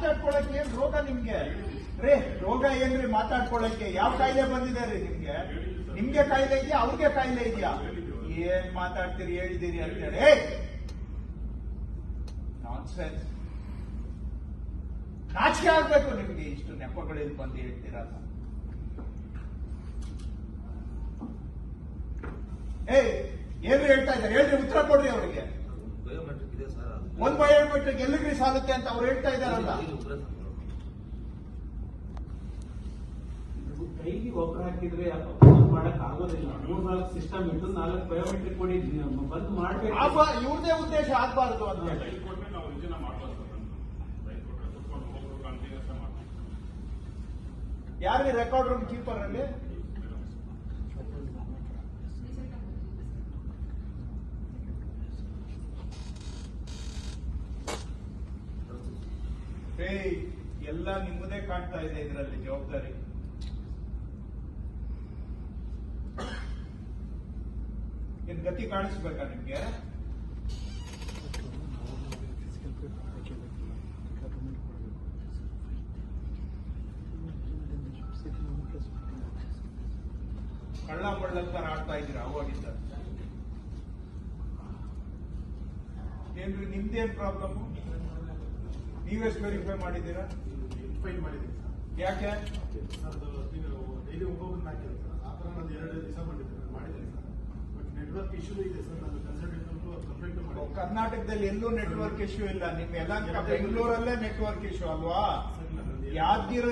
ಮಾತಾಡ್ಕೊಳಕ್ಕೆ ಏನ್ ರೋಗ ನಿಮ್ಗೆ? ರೇ ರೋಗ ಏನ್ರಿ ಮಾತಾಡ್ಕೊಳಕ್ಕೆ? ಯಾವ ಕಾಯಿಲೆ ಬಂದಿದೆ ರೀ ನಿಮ್ಗೆ? ನಿಮ್ಗೆ ಕಾಯಿಲೆ ಇದೆಯಾ ಅವ್ರಿಗೆ ಕಾಯಿಲೆ ಇದೆಯಾ? ಏನ್ ಮಾತಾಡ್ತೀರಿ ಹೇಳಿದಿರಿ ಅಂತೇಳಿ ನಾನ್ಸೆನ್ಸ್. ನಾಚಿಕೆ ಆಗ್ಬೇಕು ನಿಮ್ಗೆ ಇಷ್ಟು ನೆಪಗಳಲ್ಲಿ ಬಂದು ಹೇಳ್ತೀರಲ್ಲ. ಏನು ಹೇಳ್ತಾ ಇದ್ದಾರೆ ಹೇಳ್ರಿ, ಉತ್ತರ ಕೊಡ್ರಿ ಅವರಿಗೆ. ಒಂದ್ ಬಯೋಮೆಟ್ರಿಕ್ ಎಲ್ಲಿಗ್ರಿ ಸಾಲುತ್ತೆ ಅಂತ ಅವ್ರು ಹೇಳ್ತಾ ಇದಾರಲ್ಲ. ಕೈಗೆ ಒಬ್ಬರು ಹಾಕಿದ್ರೆ ಮಾಡಕ್ ಆಗೋದಿಲ್ಲ. 3-4 ಸಿಸ್ಟಮ್ ಇಟ್ಟು 4 ಬಯೋಮೆಟ್ರಿಕ್ ಕೊಡಿ ಬಂದ್ ಮಾಡ್ಬೇಕು. ಇವ್ರದೇ ಉದ್ದೇಶ ಆಗ್ಬಾರ್ದು ಅಂತ ಹೇಳಿ ಯಾರಿಗೆ ರೆಕಾರ್ಡ್ ರೂಮ್ ಕೀಪರ್ ಅಲ್ಲಿ ಎಲ್ಲ ನಿಮ್ಮದೇ ಕಾಣ್ತಾ ಇದೆ. ಇದರಲ್ಲಿ ಜವಾಬ್ದಾರಿ ಏನ್ ಗತಿ ಕಾಣಿಸ್ಬೇಕಾ ನಿಮ್ಗೆ? ಕಳ್ಳ ಮಳ್ಳಂತ ಆಡ್ತಾ ಇದ್ದೀರಾ ಅವಾಗಿಂದ. ಏನ್ರಿ ನಿಮ್ದೇನ್ ಪ್ರಾಬ್ಲಮ್? ನೀವೆಷ್ಟು ವೆರಿಫೈ ಮಾಡಿದ್ದೀರಾ? ಮಾಡಿದ್ದೀನಿ ಸರ್. ಯಾಕೆ ಡೈಲಿ ಒಬ್ಬೊಬ್ಬರನ್ನ ಹಾಕಿಲ್ಲ ಸರ್. ಆ ಥರ ನಾನು 2 ದಿವಸ ಮಾಡಿದ್ದೀನಿ ಸರ್. ಬಟ್ ನೆಟ್ವರ್ಕ್ ಇಶ್ಯೂ ಇದೆ ಸರ್. ನಾನು ಕನ್ಸಲ್ಟೆಂಟ್ ಕಂಪ್ಲೇಂಟ್ ಮಾಡಿ. ಕರ್ನಾಟಕದಲ್ಲಿ ಎಲ್ಲೂ ನೆಟ್ವರ್ಕ್ ಇಶ್ಯೂ ಇಲ್ಲ. ನಿಮ್ ಯಲಹಂಕ ಬೆಂಗಳೂರಲ್ಲೇ ನೆಟ್ವರ್ಕ್ ಇಶ್ಯೂ ಅಲ್ವಾ? ಯಾದಗಿರಿ